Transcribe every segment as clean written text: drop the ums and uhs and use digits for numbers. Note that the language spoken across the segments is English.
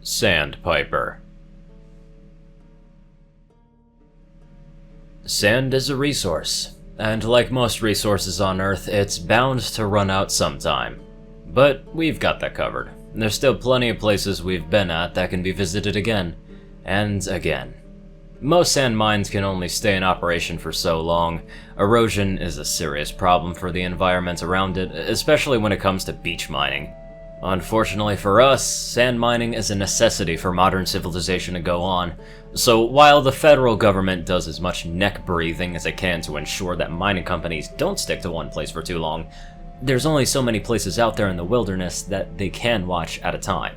Sandpiper. Sand is a resource, and like most resources on Earth, it's bound to run out sometime. But we've got that covered. There's still plenty of places we've been at that can be visited again, and again. Most sand mines can only stay in operation for so long. Erosion is a serious problem for the environment around it, especially when it comes to beach mining. Unfortunately for us, sand mining is a necessity for modern civilization to go on, so while the federal government does as much neck-breathing as it can to ensure that mining companies don't stick to one place for too long, there's only so many places out there in the wilderness that they can watch at a time.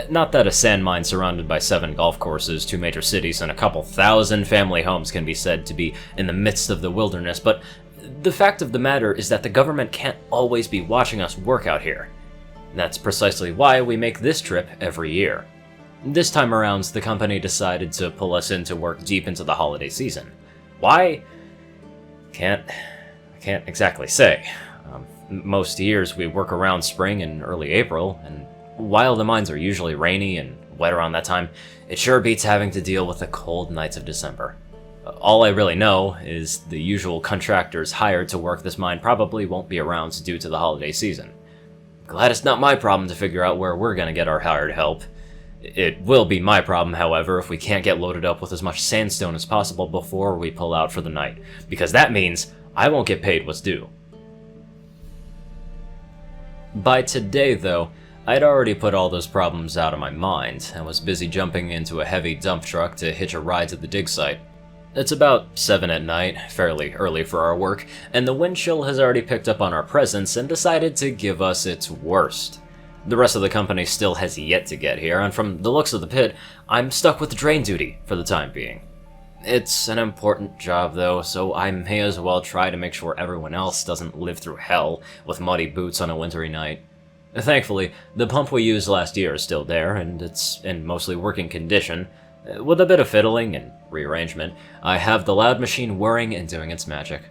Not that a sand mine surrounded by 7 golf courses, 2 major cities, and a couple thousand family homes can be said to be in the midst of the wilderness, but the fact of the matter is that the government can't always be watching us work out here. That's precisely why we make this trip every year. This time around, the company decided to pull us in to work deep into the holiday season. Why? I can't exactly say. Most years we work around spring and early April, and while the mines are usually rainy and wet around that time, it sure beats having to deal with the cold nights of December. All I really know is the usual contractors hired to work this mine probably won't be around due to the holiday season. Glad it's not my problem to figure out where we're gonna get our hired help. It will be my problem, however, if we can't get loaded up with as much sandstone as possible before we pull out for the night, because that means I won't get paid what's due. By today, though, I'd already put all those problems out of my mind, and was busy jumping into a heavy dump truck to hitch a ride to the dig site. It's about 7 at night, fairly early for our work, and the wind chill has already picked up on our presence and decided to give us its worst. The rest of the company still has yet to get here, and from the looks of the pit, I'm stuck with drain duty for the time being. It's an important job though, so I may as well try to make sure everyone else doesn't live through hell with muddy boots on a wintry night. Thankfully, the pump we used last year is still there, and it's in mostly working condition. With a bit of fiddling and rearrangement, I have the loud machine whirring and doing its magic.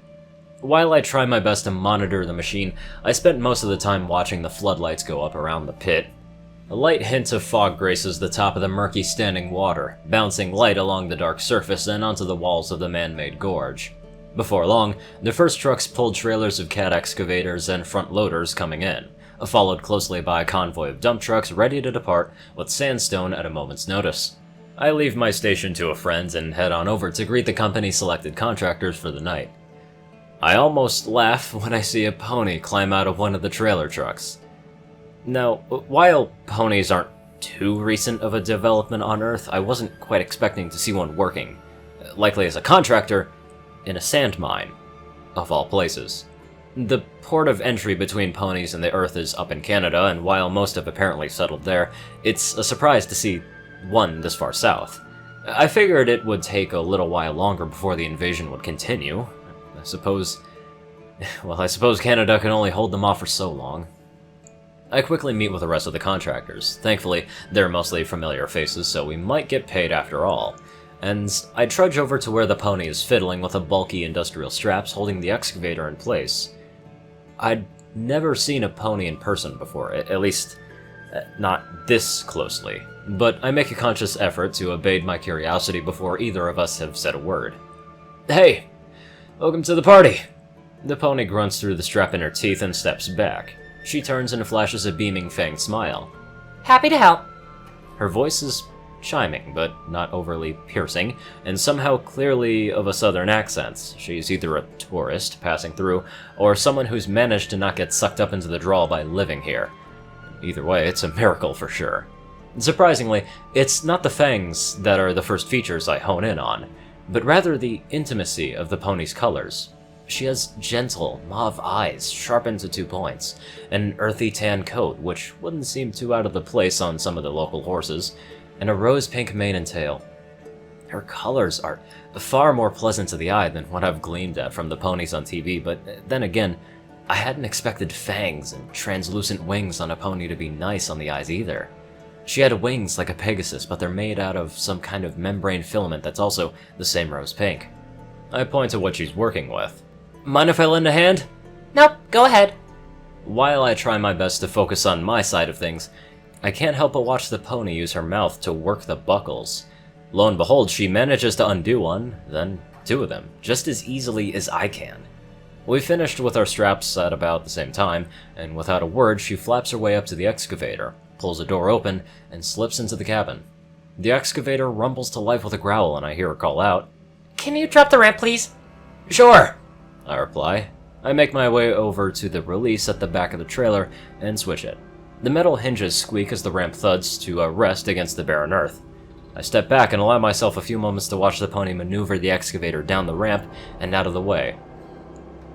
While I try my best to monitor the machine, I spent most of the time watching the floodlights go up around the pit. A light hint of fog graces the top of the murky standing water, bouncing light along the dark surface and onto the walls of the man-made gorge. Before long, the first trucks pulled trailers of cat excavators and front loaders coming in, followed closely by a convoy of dump trucks ready to depart with sandstone at a moment's notice. I leave my station to a friend and head on over to greet the company's selected contractors for the night. I almost laugh when I see a pony climb out of one of the trailer trucks. Now, while ponies aren't too recent of a development on Earth, I wasn't quite expecting to see one working, likely as a contractor, in a sand mine, of all places. The port of entry between ponies and the Earth is up in Canada, and while most have apparently settled there, it's a surprise to see one this far south. I figured it would take a little while longer before the invasion would continue. I suppose Canada can only hold them off for so long. I quickly meet with the rest of the contractors. Thankfully, they're mostly familiar faces, so we might get paid after all. And I trudge over to where the pony is fiddling with a bulky industrial straps holding the excavator in place. I'd never seen a pony in person before, at least not this closely, but I make a conscious effort to abate my curiosity before either of us have said a word. "Hey, welcome to the party!" The pony grunts through the strap in her teeth and steps back. She turns and flashes a beaming fanged smile. "Happy to help." Her voice is chiming, but not overly piercing, and somehow clearly of a southern accent. She's either a tourist passing through, or someone who's managed to not get sucked up into the drawl by living here. Either way, it's a miracle for sure. Surprisingly, it's not the fangs that are the first features I hone in on, but rather the intimacy of the pony's colors. She has gentle, mauve eyes, sharpened to 2 points, an earthy tan coat, which wouldn't seem too out of the place on some of the local horses, and a rose-pink mane and tail. Her colors are far more pleasant to the eye than what I've gleaned at from the ponies on TV, but then again, I hadn't expected fangs and translucent wings on a pony to be nice on the eyes either. She had wings like a Pegasus, but they're made out of some kind of membrane filament that's also the same rose pink. I point to what she's working with. "Mind if I lend a hand?" "Nope, go ahead." While I try my best to focus on my side of things, I can't help but watch the pony use her mouth to work the buckles. Lo and behold, she manages to undo one, then 2 of them, just as easily as I can. We finished with our straps at about the same time, and without a word, she flaps her way up to the excavator, pulls a door open, and slips into the cabin. The excavator rumbles to life with a growl, and I hear her call out, "Can you drop the ramp, please?" "Sure," I reply. I make my way over to the release at the back of the trailer and switch it. The metal hinges squeak as the ramp thuds to rest against the barren earth. I step back and allow myself a few moments to watch the pony maneuver the excavator down the ramp and out of the way.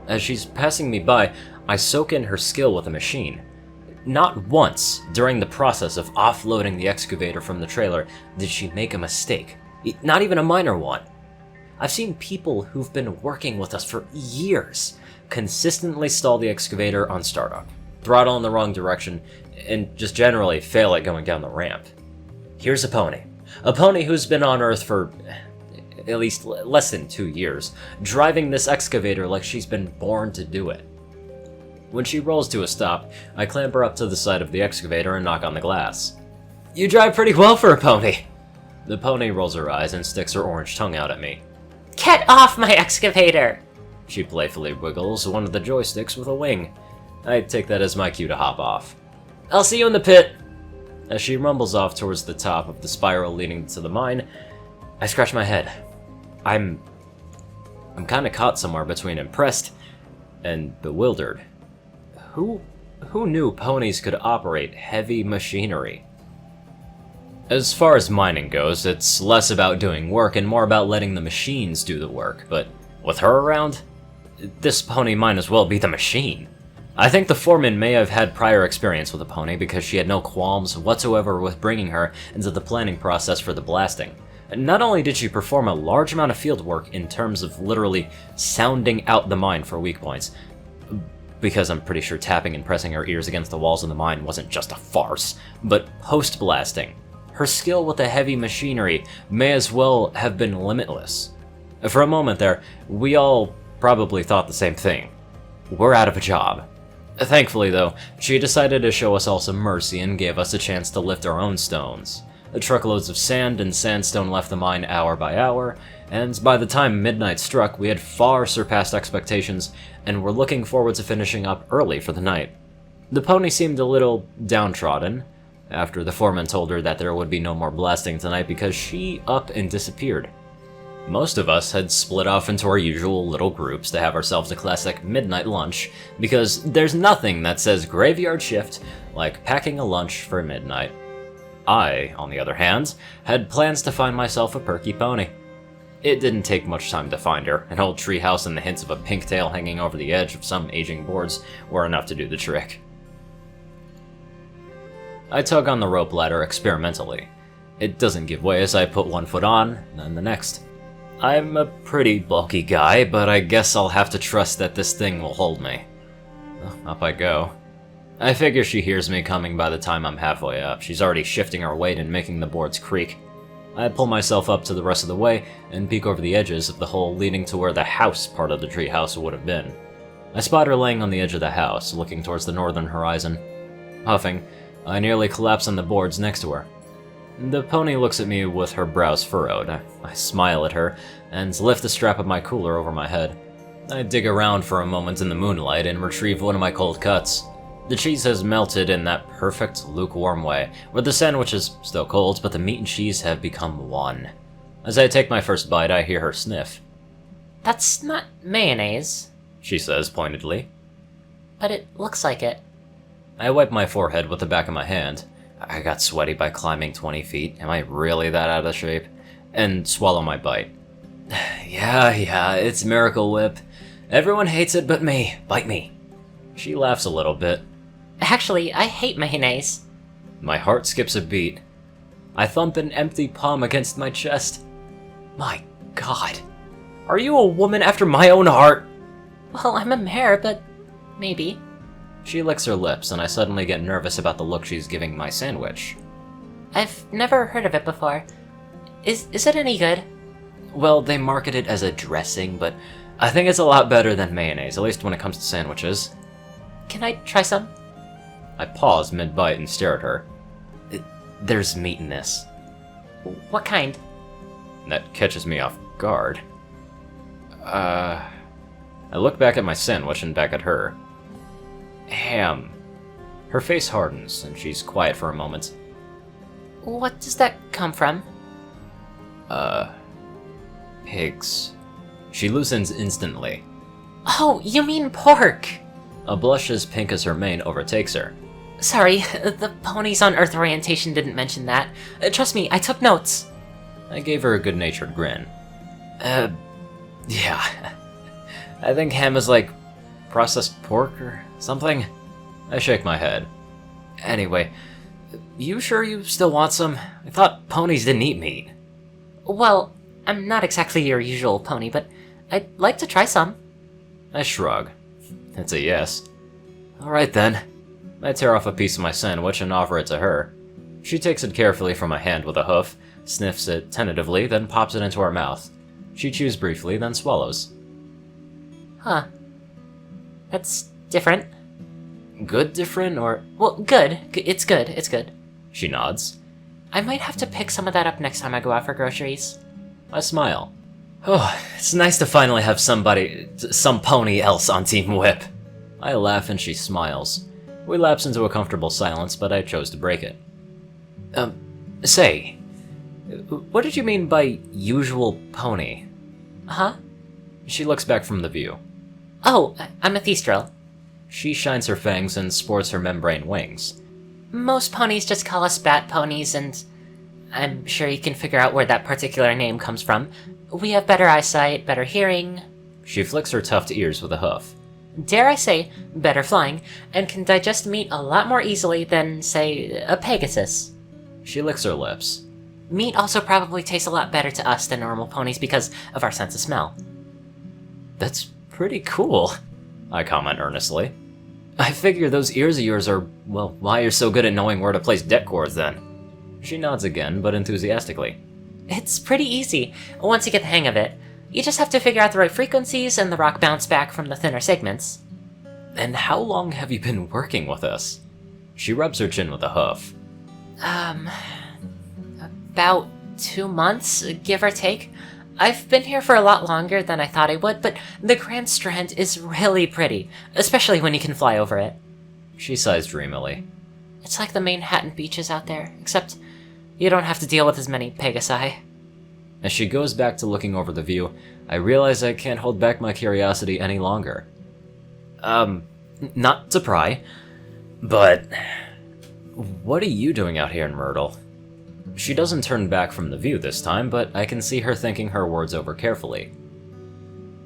As she's passing me by, I soak in her skill with the machine. Not once during the process of offloading the excavator from the trailer did she make a mistake. Not even a minor one. I've seen people who've been working with us for years consistently stall the excavator on startup, throttle in the wrong direction, and just generally fail at going down the ramp. Here's a pony. A pony who's been on Earth for at least less than 2 years, driving this excavator like she's been born to do it. When she rolls to a stop, I clamber up to the side of the excavator and knock on the glass. "You drive pretty well for a pony." The pony rolls her eyes and sticks her orange tongue out at me. "Get off my excavator!" She playfully wiggles one of the joysticks with a wing. I take that as my cue to hop off. "I'll see you in the pit." As she rumbles off towards the top of the spiral leading to the mine, I scratch my head. I'm kinda caught somewhere between impressed and bewildered. Who knew ponies could operate heavy machinery? As far as mining goes, it's less about doing work and more about letting the machines do the work, but with her around, this pony might as well be the machine. I think the foreman may have had prior experience with a pony because she had no qualms whatsoever with bringing her into the planning process for the blasting. Not only did she perform a large amount of field work in terms of literally sounding out the mine for weak points, because I'm pretty sure tapping and pressing her ears against the walls of the mine wasn't just a farce, but post-blasting. Her skill with the heavy machinery may as well have been limitless. For a moment there, we all probably thought the same thing. We're out of a job. Thankfully, though, she decided to show us all some mercy and gave us a chance to lift our own stones. The truckloads of sand and sandstone left the mine hour by hour, and by the time midnight struck, we had far surpassed expectations and were looking forward to finishing up early for the night. The pony seemed a little downtrodden after the foreman told her that there would be no more blasting tonight because she up and disappeared. Most of us had split off into our usual little groups to have ourselves a classic midnight lunch, because there's nothing that says graveyard shift like packing a lunch for midnight. I, on the other hand, had plans to find myself a perky pony. It didn't take much time to find her. An old treehouse and the hints of a pink tail hanging over the edge of some aging boards were enough to do the trick. I tug on the rope ladder experimentally. It doesn't give way as I put one foot on, then the next. I'm a pretty bulky guy, but I guess I'll have to trust that this thing will hold me. Up I go. I figure she hears me coming by the time I'm halfway up. She's already shifting her weight and making the boards creak. I pull myself up to the rest of the way and peek over the edges of the hole leading to where the house part of the treehouse would have been. I spot her laying on the edge of the house, looking towards the northern horizon. Huffing, I nearly collapse on the boards next to her. The pony looks at me with her brows furrowed. I smile at her and lift the strap of my cooler over my head. I dig around for a moment in the moonlight and retrieve one of my cold cuts. The cheese has melted in that perfect, lukewarm way, where the sandwich is still cold, but the meat and cheese have become one. As I take my first bite, I hear her sniff. "That's not mayonnaise," she says pointedly. "but it looks like it." I wipe my forehead with the back of my hand. I got sweaty by climbing 20 feet. Am I really that out of shape? And swallow my bite. Yeah, it's Miracle Whip. Everyone hates it but me. Bite me. She laughs a little bit. "Actually, I hate mayonnaise." My heart skips a beat. I thump an empty palm against my chest. My God. Are you a woman after my own heart? "Well, I'm a mare, but maybe." She licks her lips, and I suddenly get nervous about the look she's giving my sandwich. "I've never heard of it before. Is it any good?" Well, they market it as a dressing, but I think it's a lot better than mayonnaise, at least when it comes to sandwiches. "Can I try some?" I pause mid-bite and stare at her. there's meat in this. What kind? That catches me off guard. I look back at my sandwich and back at her. Ham. Her face hardens, and she's quiet for a moment. What does that come from? Pigs. She loosens instantly. Oh, you mean pork! A blush as pink as her mane overtakes her. Sorry, the ponies on Earth orientation didn't mention that. Trust me, I took notes. I gave her a good-natured grin. Yeah. I think ham is like processed pork or something. I shake my head. Anyway, you sure you still want some? I thought ponies didn't eat meat. Well, I'm not exactly your usual pony, but I'd like to try some. I shrug. It's a yes. Alright then. I tear off a piece of my sandwich and offer it to her. She takes it carefully from my hand with a hoof, sniffs it tentatively, then pops it into her mouth. She chews briefly, then swallows. Huh. That's different. Good different, or...? Well, good. It's good. It's good. She nods. I might have to pick some of that up next time I go out for groceries. I smile. Oh, it's nice to finally have some pony else on Team Whip. I laugh and she smiles. We lapse into a comfortable silence, but I chose to break it. Say, what did you mean by usual pony? Huh? She looks back from the view. Oh, I'm a Thestrel. She shines her fangs and sports her membrane wings. Most ponies just call us bat ponies, and I'm sure you can figure out where that particular name comes from. We have better eyesight, better hearing. She flicks her tufted ears with a hoof. Dare I say, better flying, and can digest meat a lot more easily than, say, a Pegasus. She licks her lips. Meat also probably tastes a lot better to us than normal ponies because of our sense of smell. That's pretty cool, I comment earnestly. I figure those ears of yours are, well, why you're so good at knowing where to place det cords then. She nods again, but enthusiastically. It's pretty easy, once you get the hang of it. You just have to figure out the right frequencies and the rock bounce back from the thinner segments. And how long have you been working with us? She rubs her chin with a hoof. About 2 months, give or take. I've been here for a lot longer than I thought I would, but the Grand Strand is really pretty, especially when you can fly over it. She sighs dreamily. It's like the Manhattan beaches out there, except you don't have to deal with as many Pegasi. As she goes back to looking over the view, I realize I can't hold back my curiosity any longer. Not to pry, but what are you doing out here in Myrtle? She doesn't turn back from the view this time, but I can see her thinking her words over carefully.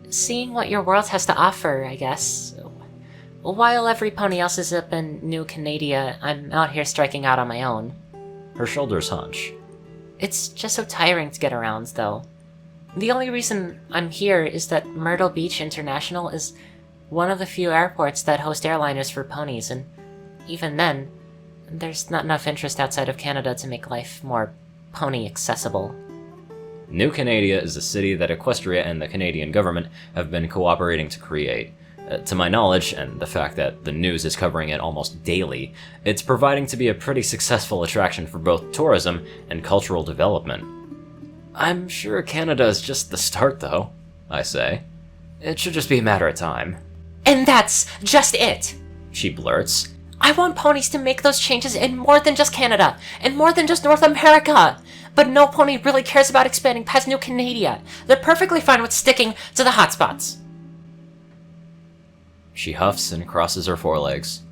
Seeing what your world has to offer, I guess. While every pony else is up in New Canada, I'm out here striking out on my own. Her shoulders hunch. It's just so tiring to get around, though. The only reason I'm here is that Myrtle Beach International is one of the few airports that host airliners for ponies, and even then, there's not enough interest outside of Canada to make life more pony accessible. New Canada is a city that Equestria and the Canadian government have been cooperating to create. To my knowledge, and the fact that the news is covering it almost daily, it's proving to be a pretty successful attraction for both tourism and cultural development. I'm sure Canada is just the start, though, I say. It should just be a matter of time. And that's just it! She blurts. I want ponies to make those changes in more than just Canada, and more than just North America! But no pony really cares about expanding past New Canada. They're perfectly fine with sticking to the hotspots. She huffs and crosses her forelegs.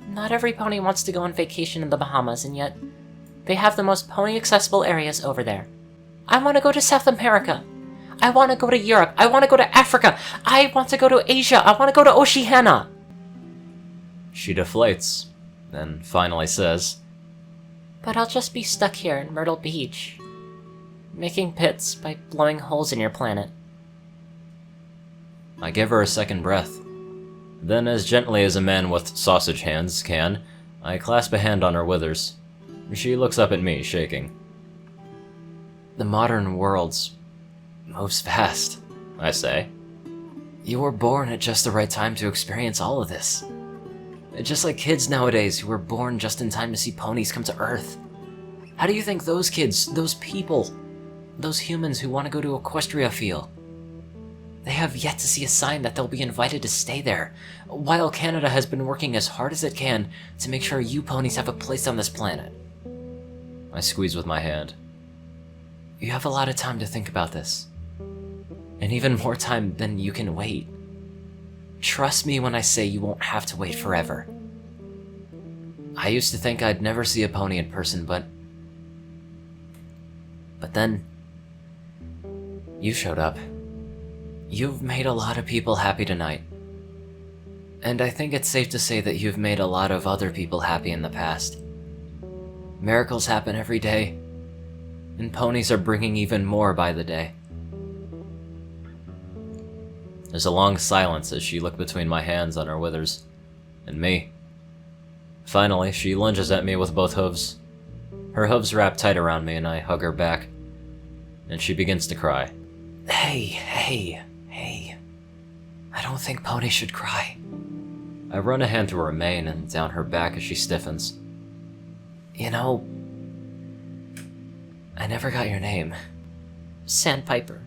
Not every pony wants to go on vacation in the Bahamas, and yet they have the most pony-accessible areas over there. I want to go to South America. I want to go to Europe. I want to go to Africa. I want to go to Asia. I want to go to Oceania. She deflates, then finally says, But I'll just be stuck here in Myrtle Beach, making pits by blowing holes in your planet. I give her a second breath. Then, as gently as a man with sausage hands can, I clasp a hand on her withers. She looks up at me, shaking. The modern world moves fast, I say. You were born at just the right time to experience all of this. Just like kids nowadays who were born just in time to see ponies come to Earth. How do you think those kids, those people, those humans who want to go to Equestria feel? They have yet to see a sign that they'll be invited to stay there, while Canada has been working as hard as it can to make sure you ponies have a place on this planet. I squeeze with my hand. You have a lot of time to think about this. And even more time than you can wait. Trust me when I say you won't have to wait forever. I used to think I'd never see a pony in person, but then you showed up. You've made a lot of people happy tonight. And I think it's safe to say that you've made a lot of other people happy in the past. Miracles happen every day, and ponies are bringing even more by the day. There's a long silence as she looked between my hands on her withers, and me. Finally, she lunges at me with both hooves. Her hooves wrap tight around me and I hug her back, and she begins to cry. Hey. I don't think ponies should cry. I run a hand through her mane and down her back as she stiffens. You know, I never got your name. Sandpiper.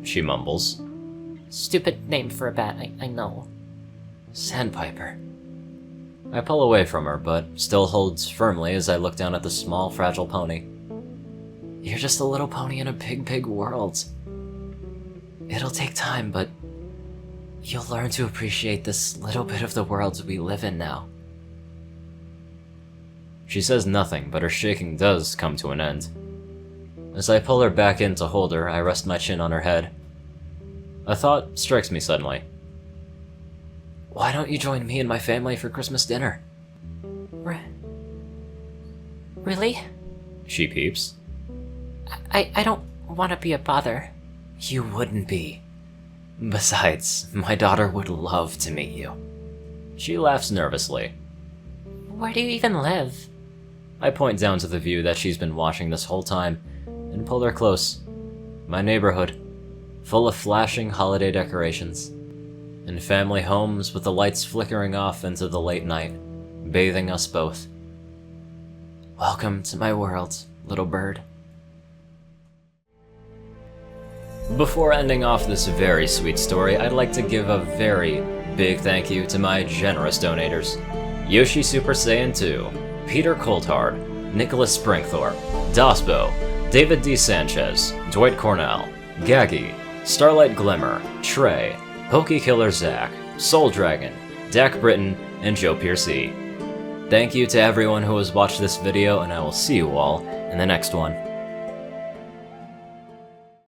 She mumbles. Stupid name for a bat, I know. Sandpiper. I pull away from her, but still holds firmly as I look down at the small, fragile pony. You're just a little pony in a big world. It'll take time, but you'll learn to appreciate this little bit of the world we live in now. She says nothing, but her shaking does come to an end. As I pull her back in to hold her, I rest my chin on her head. A thought strikes me suddenly. Why don't you join me and my family for Christmas dinner? Really? She peeps. I don't want to be a bother. You wouldn't be. Besides, my daughter would love to meet you. She laughs nervously. Where do you even live? I point down to the view that she's been watching this whole time, and pull her close. My neighborhood, full of flashing holiday decorations, and family homes with the lights flickering off into the late night, bathing us both. Welcome to my world, little bird. Before ending off this very sweet story, I'd like to give a very big thank you to my generous donators. Yoshi Super Saiyan 2, Peter Coulthard, Nicholas Springthorpe, Dospo, David D. Sanchez, Dwight Cornel, Gagi, Starlight Glimmer, Trey, Pokey Killer Zach, Soul Dragon, Dak Britton, and Joe Piercy. Thank you to everyone who has watched this video, and I will see you all in the next one.